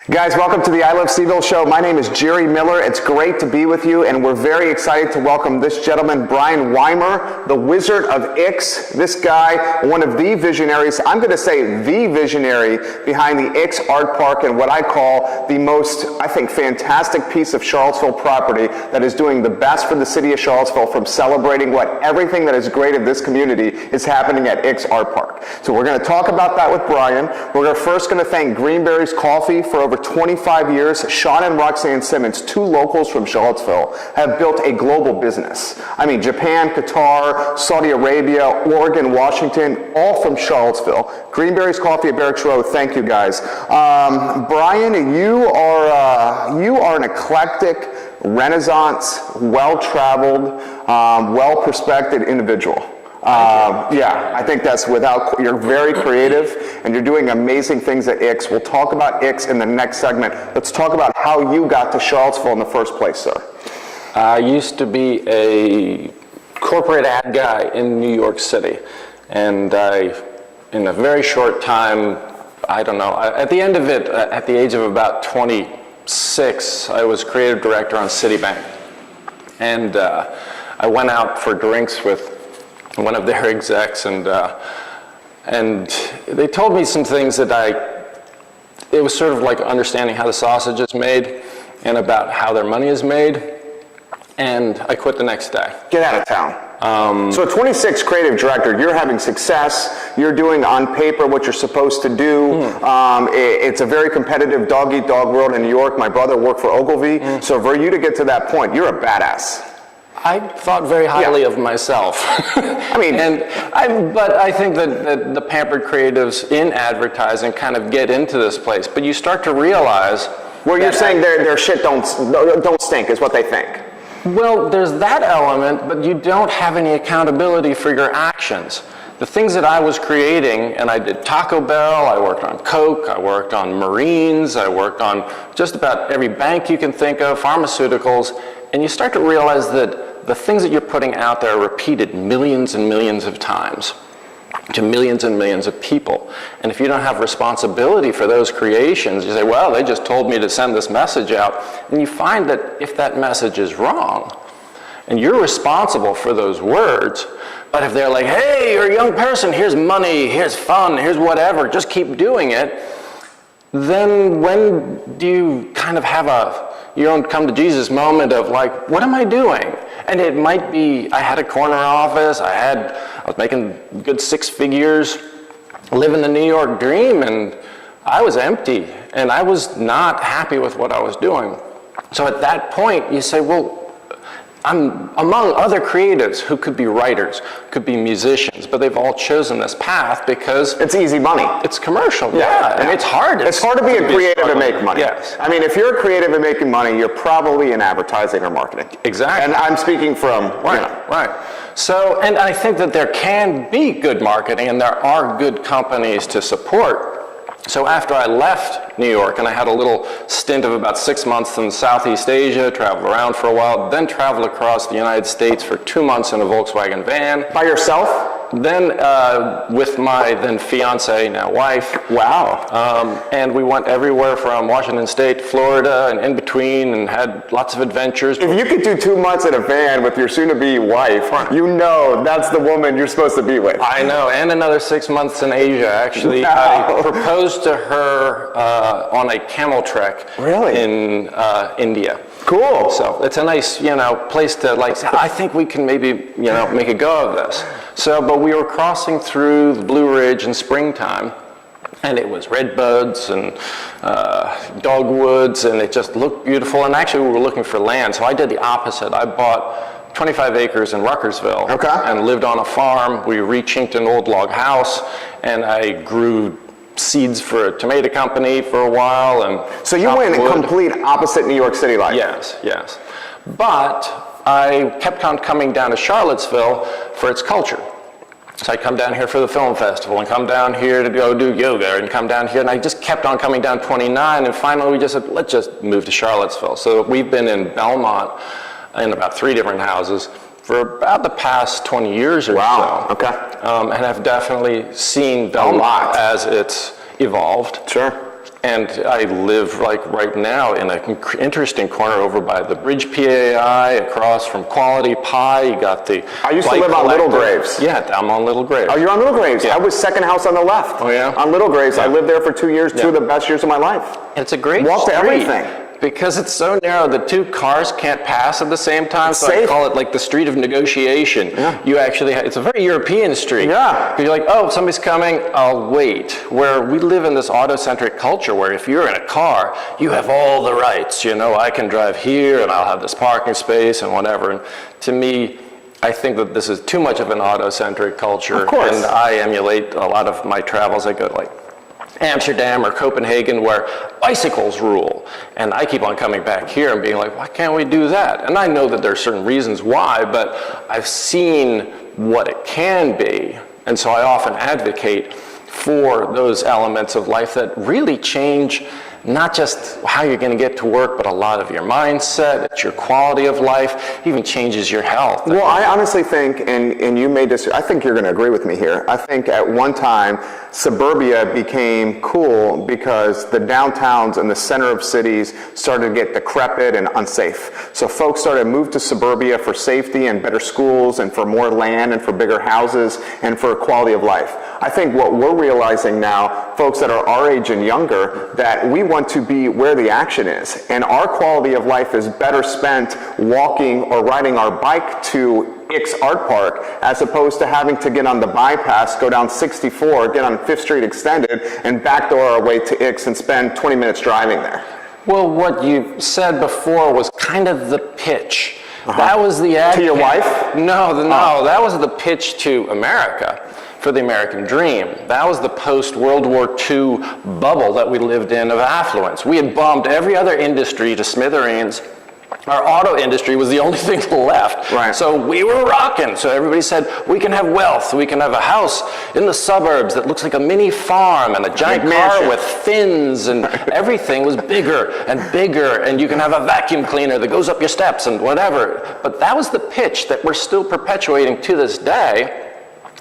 Guys, welcome to the I Love Seaville show. My name is Jerry Miller. It's great to be with you, and we're very excited to welcome this gentleman, Brian Wimer, the Wizard of Ix. This guy, one of the visionaries, I'm going to say the visionary behind the Ix Art Park and what I call the most, I think, fantastic piece of Charlottesville property that is doing the best for the city of Charlottesville from celebrating everything that is great in this community is happening at Ix Art Park. So we're going to talk about that with Brian. We're first going to thank Greenberry's Coffee for over 25 years. Sean and Roxanne Simmons, two locals from Charlottesville, have built a global business. I mean, Japan, Qatar, Saudi Arabia, Oregon, Washington, all from Charlottesville. Greenberry's Coffee at Barracks Road, thank you guys. Brian, you are an eclectic, Renaissance, well-traveled, well-perspected individual. Yeah, I think that's you're very creative and you're doing amazing things at Ix. We'll talk about Ix in the next segment. Let's talk about how you got to Charlottesville in the first place, sir. I used to be a corporate ad guy in New York City, and in a very short time, I don't know, at the end of it, at the age of about 26, I was creative director on Citibank, and I went out for drinks with one of their execs, and they told me some things that it was sort of like understanding how the sausage is made and about how their money is made, and I quit the next day. Get out of town. So at 26, creative director, you're having success, you're doing on paper what you're supposed to do. It's a very competitive dog-eat-dog world in New York. My brother worked for Ogilvy, so for you to get to that point, you're a badass. I thought very highly of myself. I mean, but I think that the pampered creatives in advertising kind of get into this place. But you start to realize, you're saying their shit don't stink, is what they think. Well, there's that element, but you don't have any accountability for your actions. The things that I was creating, and I did Taco Bell, I worked on Coke, I worked on Marines, I worked on just about every bank you can think of, pharmaceuticals, and you start to realize that the things that you're putting out there are repeated millions and millions of times to millions and millions of people. And if you don't have responsibility for those creations, you say, well, they just told me to send this message out. And you find that if that message is wrong, and you're responsible for those words, but if they're like, hey, you're a young person, here's money, here's fun, here's whatever, just keep doing it, then when do you kind of have your own come to Jesus moment of like, what am I doing? And it might be, I had a corner office, I was making good 6 figures, living the New York dream, and I was empty, and I was not happy with what I was doing. So at that point, you say, well, I'm among other creatives who could be writers, could be musicians, but they've all chosen this path because it's easy money. It's commercial, yeah. And it's hard. It's hard to be a creative and make money. Yes. I mean, if you're a creative and making money, you're probably in advertising or marketing. Exactly. And I'm speaking from, Right. So, and I think that there can be good marketing and there are good companies to support. So after I left New York, and I had a little stint of about 6 months in Southeast Asia, traveled around for a while, then traveled across the United States for 2 months in a Volkswagen van. By yourself? Then with my then fiance, now wife. Wow. And we went everywhere from Washington State, Florida, and in between, and had lots of adventures. If you could do 2 months in a van with your soon-to-be wife, you know that's the woman you're supposed to be with. I know, and another 6 months in Asia, actually. Wow. I proposed to her on a camel trek in India. Cool. So it's a nice, place to say, I think we can maybe, make a go of this. So, but we were crossing through the Blue Ridge in springtime, and it was red buds and dogwoods, and it just looked beautiful. And actually, we were looking for land, so I did the opposite. I bought 25 acres in Ruckersville and lived on a farm. We rechinked an old log house, and I grew seeds for a tomato company for a while. And so you went in complete opposite New York City life. Yes. But I kept on coming down to Charlottesville for its culture. So I'd come down here for the film festival and come down here to go do yoga and come down here, and I just kept on coming down 29, and finally we just said, let's just move to Charlottesville. So we've been in Belmont in about 3 different houses for about the past 20 years or so. Okay. And I've definitely seen Belmont as it's evolved. Sure. And I live like right now in an interesting corner over by the Bridge PAI, across from Quality Pie. You got the I used to live on Little Graves. Yeah, I'm on Little Graves. Oh, you're on Little Graves? Yeah. I was second house on the left. Oh, yeah? On Little Graves. Yeah. I lived there for 2 years, Yeah. two of the best years of my life. And it's a great Walk to street. everything. Because it's so narrow, the two cars can't pass at the same time, so safe. I call it like the street of negotiation. Yeah. You actually, it's a very European street. Yeah. Because you're like, oh, somebody's coming, I'll wait. Where we live in this auto-centric culture where if you're in a car, you have all the rights. You know, I can drive here and I'll have this parking space and whatever. And to me, I think that this is too much of an auto-centric culture. Of course. And I emulate a lot of my travels. I go to like Amsterdam or Copenhagen where bicycles rule. And I keep on coming back here and being like, why can't we do that? And I know that there are certain reasons why, but I've seen what it can be. And so I often advocate for those elements of life that really change not just how you're going to get to work, but a lot of your mindset, it's your quality of life, even changes your health. Well, I honestly think, and you may disagree, I think you're going to agree with me here. I think at one time, suburbia became cool because the downtowns and the center of cities started to get decrepit and unsafe. So folks started to move to suburbia for safety and better schools and for more land and for bigger houses and for quality of life. I think what we're realizing now, folks that are our age and younger, that we want to be where the action is. And our quality of life is better spent walking or riding our bike to Ix Art Park as opposed to having to get on the bypass, go down 64, get on 5th Street Extended, and backdoor our way to Ix and spend 20 minutes driving there. Well, what you said before was kind of the pitch. That was the ad. To your wife? No, that was the pitch to America for the American dream. That was the post-World War II bubble that we lived in of affluence. We had bombed every other industry to smithereens. Our auto industry was the only thing left. Right. So we were rocking. So everybody said, we can have wealth. We can have a house in the suburbs that looks like a mini farm and a giant car with fins, and everything was bigger and bigger, and you can have a vacuum cleaner that goes up your steps and whatever. But that was the pitch that we're still perpetuating to this day,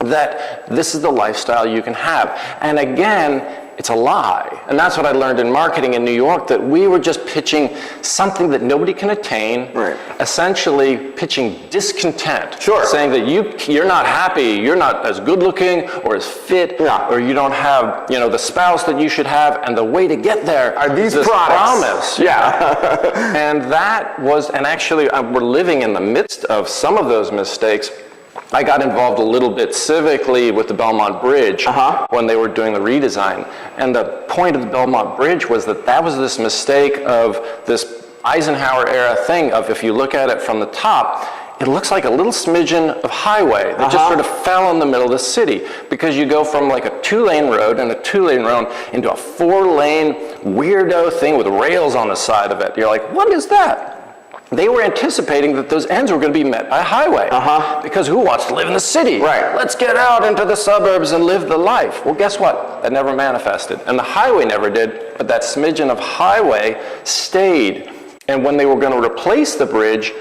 that this is the lifestyle you can have. And again, it's a lie. And that's what I learned in marketing in New York, that we were just pitching something that nobody can attain, right. Essentially pitching discontent. Sure. Saying that you're not happy, you're not as good looking or as fit, yeah. or you don't have, the spouse that you should have, and the way to get there are these is this products. promise. Yeah. And that was, and actually we're living in the midst of some of those mistakes. I got involved a little bit civically with the Belmont Bridge when they were doing the redesign. And the point of the Belmont Bridge was that was this mistake of this Eisenhower era thing of, if you look at it from the top, it looks like a little smidgen of highway that just sort of fell in the middle of the city, because you go from like a 2-lane road and a 2-lane road into a 4-lane weirdo thing with rails on the side of it. You're like, what is that? They were anticipating that those ends were going to be met by a highway. Because who wants to live in the city? Right. Let's get out into the suburbs and live the life. Well, guess what? That never manifested. And the highway never did, but that smidgen of highway stayed. And when they were going to replace the bridge,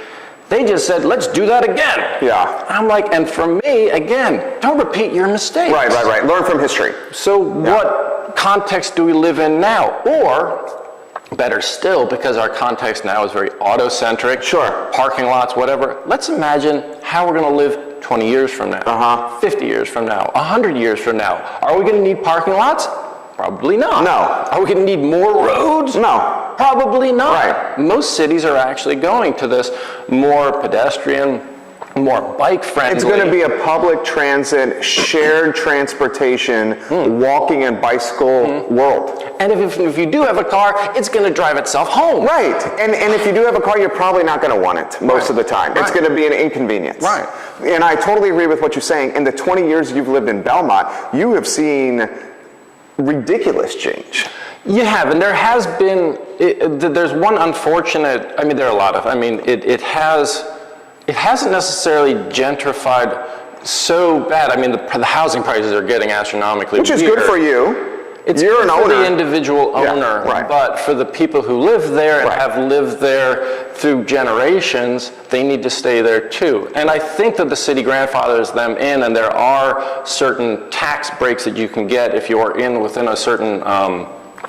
they just said, let's do that again. Yeah. I'm like, and for me, again, don't repeat your mistakes. Right. Learn from history. So what context do we live in now? Or, better still, because our context now is very auto-centric, sure, parking lots, whatever. Let's imagine how we're going to live 20 years from now, 50 years from now, 100 years from now. Are we going to need parking lots? Probably not. No. Are we going to need more roads? No. Probably not. Right. Most cities are actually going to this more pedestrian, more bike-friendly. It's going to be a public transit, shared transportation, walking and bicycle world. And if you do have a car, it's going to drive itself home. Right. And if you do have a car, you're probably not going to want it most of the time. It's going to be an inconvenience. Right. And I totally agree with what you're saying. In the 20 years you've lived in Belmont, you have seen ridiculous change. You have, and there has been, there's one unfortunate, there are a lot of, it hasn't necessarily gentrified so bad. The housing prices are getting astronomically Which is weird. good for you. You're an for owner. the individual owner, right. But for the people who live there and Right. have lived there through generations, they need to stay there too. And I think that the city grandfathers them in, and there are certain tax breaks that you can get if you are within a certain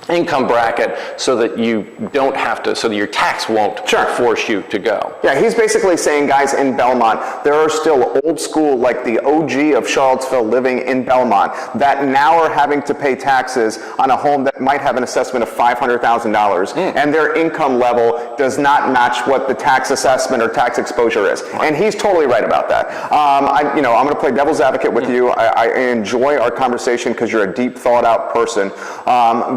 income bracket so that you don't have to, so that your tax won't force you to go. Yeah, he's basically saying, guys, in Belmont, there are still old school, like the OG of Charlottesville living in Belmont that now are having to pay taxes on a home that might have an assessment of $500,000 and their income level does not match what the tax assessment or tax exposure is. And he's totally right about that. I'm going to play devil's advocate with you. I enjoy our conversation because you're a deep thought out person.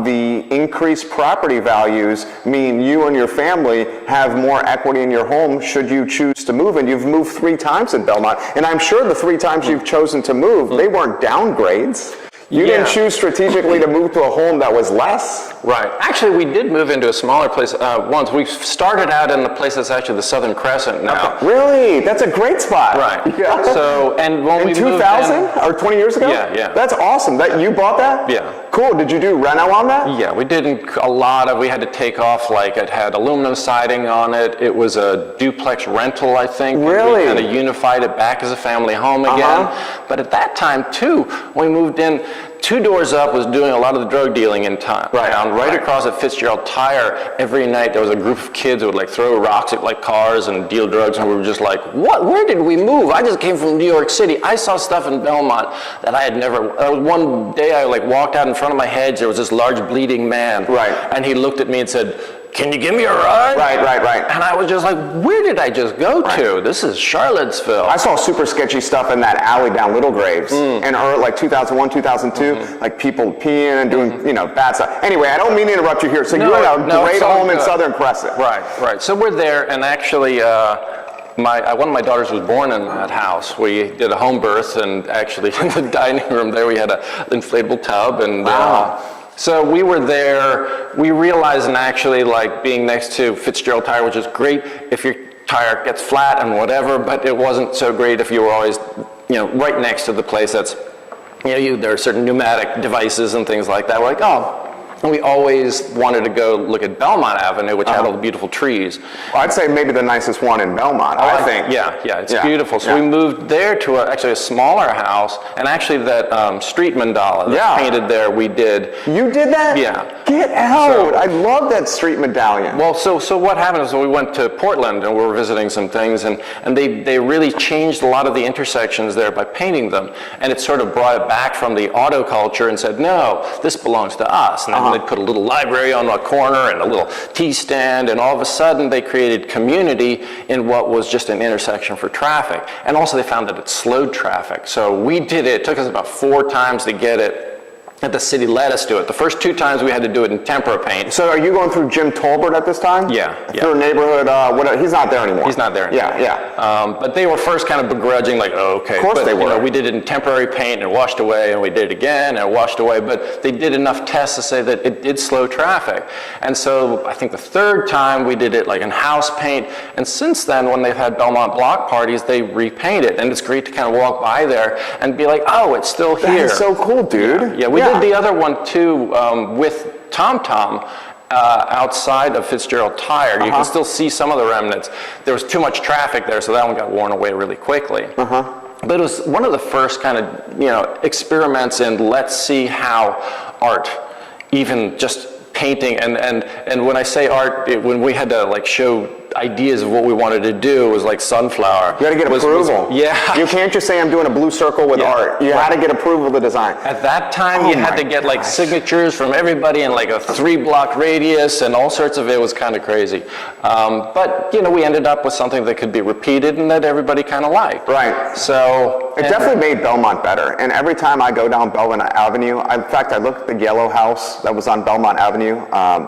The increased property values mean you and your family have more equity in your home should you choose to move, and you've moved 3 times in Belmont, and I'm sure the 3 times you've chosen to move, they weren't downgrades. You didn't choose strategically to move to a home that was less? Right. Actually, we did move into a smaller place once. We started out in the place that's actually the Southern Crescent now. Okay. Really? That's a great spot. Right. Yeah. So, and when we 2000 or 20 years ago? Yeah. That's awesome. That you bought that? Yeah. Cool. Did you do reno on that? Yeah, we did a lot of, we had to take off, like it had aluminum siding on it. It was a duplex rental, I think. Really? We kind of unified it back as a family home again. But at that time, too, when we moved in, 2 doors up was doing a lot of the drug dealing in town. Right across at Fitzgerald Tire, every night there was a group of kids who would like throw rocks at like cars and deal drugs, and we were just like, what? Where did we move? I just came from New York City. I saw stuff in Belmont that I had never, one day I like walked out in front of my hedge, there was this large bleeding man. And he looked at me and said, can you give me a ride? Right. And I was just like, where did I just go to? This is Charlottesville. I saw super sketchy stuff in that alley down Little Graves in like 2001, 2002, like people peeing and doing, bad stuff. Anyway, I don't mean to interrupt you here. So you had a great home in Southern Crescent. Right. So we're there, and actually, one of my daughters was born in that house. We did a home birth, and actually in the dining room there we had an inflatable tub, and so we were there. We realized, and actually, like being next to Fitzgerald Tire, which is great if your tire gets flat and whatever, but it wasn't so great if you were always, right next to the place that's, there are certain pneumatic devices and things like that. We're like, and we always wanted to go look at Belmont Avenue, which had all the beautiful trees. Well, I'd say maybe the nicest one in Belmont, I think. Yeah, it's beautiful. So we moved there to actually a smaller house, and actually that street mandala that's painted there, we did. You did that? Yeah. Get out! I love that street medallion. Well, so what happened is we went to Portland and we were visiting some things, and they really changed a lot of the intersections there by painting them, and it sort of brought it back from the auto culture and said, no, this belongs to us. And then they put a little library on a corner and a little tea stand, and all of a sudden they created community in what was just an intersection for traffic. And also they found that it slowed traffic. So we did it. It took us about 4 times to get it. And the city let us do it. The first 2 times we had to do it in tempera paint. So are you going through Jim Tolbert at this time? Yeah. Through a neighborhood, he's not there anymore. He's not there anymore. Yeah. But they were first kind of begrudging, like, oh, okay. Of course they were. We did it in temporary paint and it washed away, and we did it again and it washed away. But they did enough tests to say that it did slow traffic. And so I think the 3rd time we did it like in house paint. And since then, when they've had Belmont block parties, they repaint it. And it's great to kind of walk by there and be like, oh, it's still here. That's so cool, dude. Yeah, we did the other one too with TomTom outside of Fitzgerald Tire. You can still see some of the remnants. There was too much traffic there, so that one got worn away really quickly. But it was one of the first kind of experiments in let's see how art, even just painting, and when I say art, when we had to like show ideas of what we wanted to do, was like sunflower. You had to get approval. You can't just say I'm doing a blue circle with art. You had to get approval to design. At that time, you had to get like signatures from everybody in like a 3-block radius, and all sorts of it was kind of crazy. But we ended up with something that could be repeated and that everybody kind of liked. Right. So it definitely made Belmont better. And every time I go down Belmont Avenue, in fact, I looked at the yellow house that was on Belmont Avenue.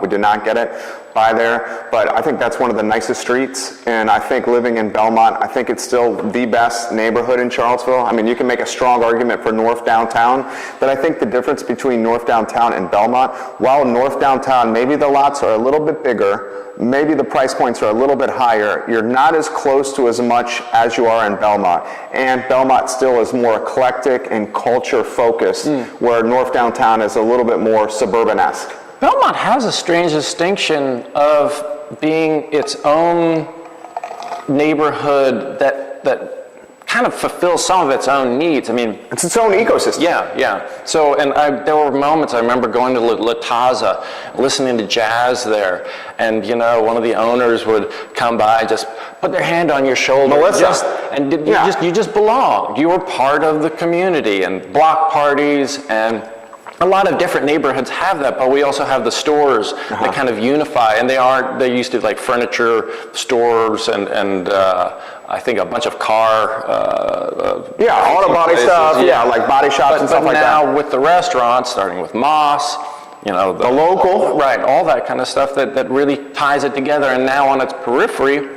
We did not get it by there, but I think that's one of the nicest streets, and I think living in Belmont, I think it's still the best neighborhood in Charlottesville. I mean, you can make a strong argument for North Downtown, but I think the difference between North Downtown and Belmont, while North Downtown, maybe the lots are a little bit bigger, maybe the price points are a little bit higher, you're not as close to as much as you are in Belmont, and Belmont still is more eclectic and culture focused, where North Downtown is a little bit more suburban-esque. Belmont has a strange distinction of being its own neighborhood that kind of fulfills some of its own needs. I mean, it's its own ecosystem. Yeah. So, and there were moments I remember going to La Taza, listening to jazz there, and one of the owners would come by and just put their hand on your shoulder. Melissa. You just belonged. You were part of the community, and block parties, and a lot of different neighborhoods have that, but we also have the stores that kind of unify, and they used to like furniture stores and I think a bunch of car auto body stuff, like body shops and stuff like that. But now with the restaurants, starting with MAS, the local, right, all that kind of stuff that really ties it together. And now on its periphery,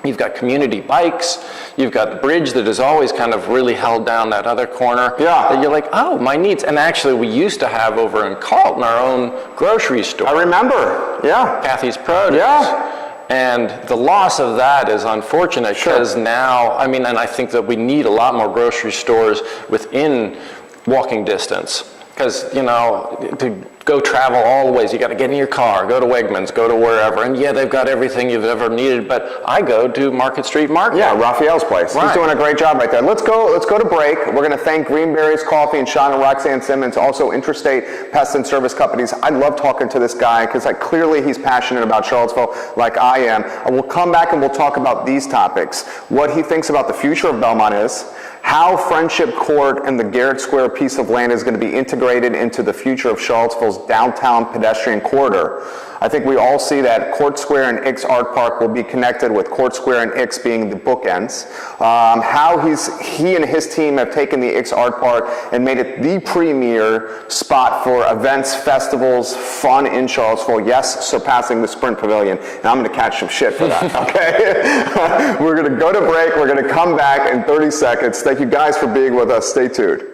you've got community bikes, you've got the bridge that has always kind of really held down that other corner. That you're like, oh, my needs. And actually, we used to have over in Carlton our own grocery store. I remember, Kathy's Produce. Yeah. And the loss of that is unfortunate because now, I mean, and I think that we need a lot more grocery stores within walking distance. Because, to go travel all the ways, you got to get in your car, go to Wegmans, go to wherever. And they've got everything you've ever needed. But I go to Market Street Market. Yeah, Raphael's place. Right. He's doing a great job right there. Let's go to break. We're going to thank Greenberry's Coffee and Sean and Roxanne Simmons, also Interstate Pest and Service Companies. I love talking to this guy because clearly he's passionate about Charlottesville like I am. And we'll come back and we'll talk about these topics. What he thinks about the future of Belmont is, how Friendship Court and the Garrett Square piece of land is going to be integrated into the future of Charlottesville's downtown pedestrian corridor. I think we all see that Court Square and Ix Art Park will be connected with Court Square and Ix being the bookends. How he and his team have taken the Ix Art Park and made it the premier spot for events, festivals, fun in Charlottesville. Yes, surpassing the Sprint Pavilion. And I'm going to catch some shit for that, okay? We're going to go to break. We're going to come back in 30 seconds. Thank you guys for being with us. Stay tuned.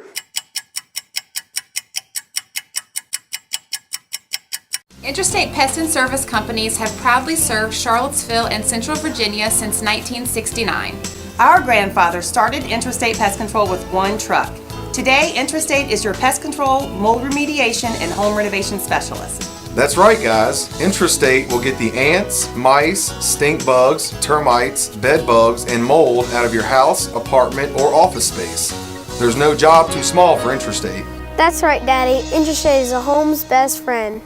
Interstate Pest and Service Companies have proudly served Charlottesville and Central Virginia since 1969. Our grandfather started Interstate Pest Control with one truck. Today, Interstate is your pest control, mold remediation, and home renovation specialist. That's right, guys. Interstate will get the ants, mice, stink bugs, termites, bed bugs, and mold out of your house, apartment, or office space. There's no job too small for Interstate. That's right, Daddy. Interstate is a home's best friend.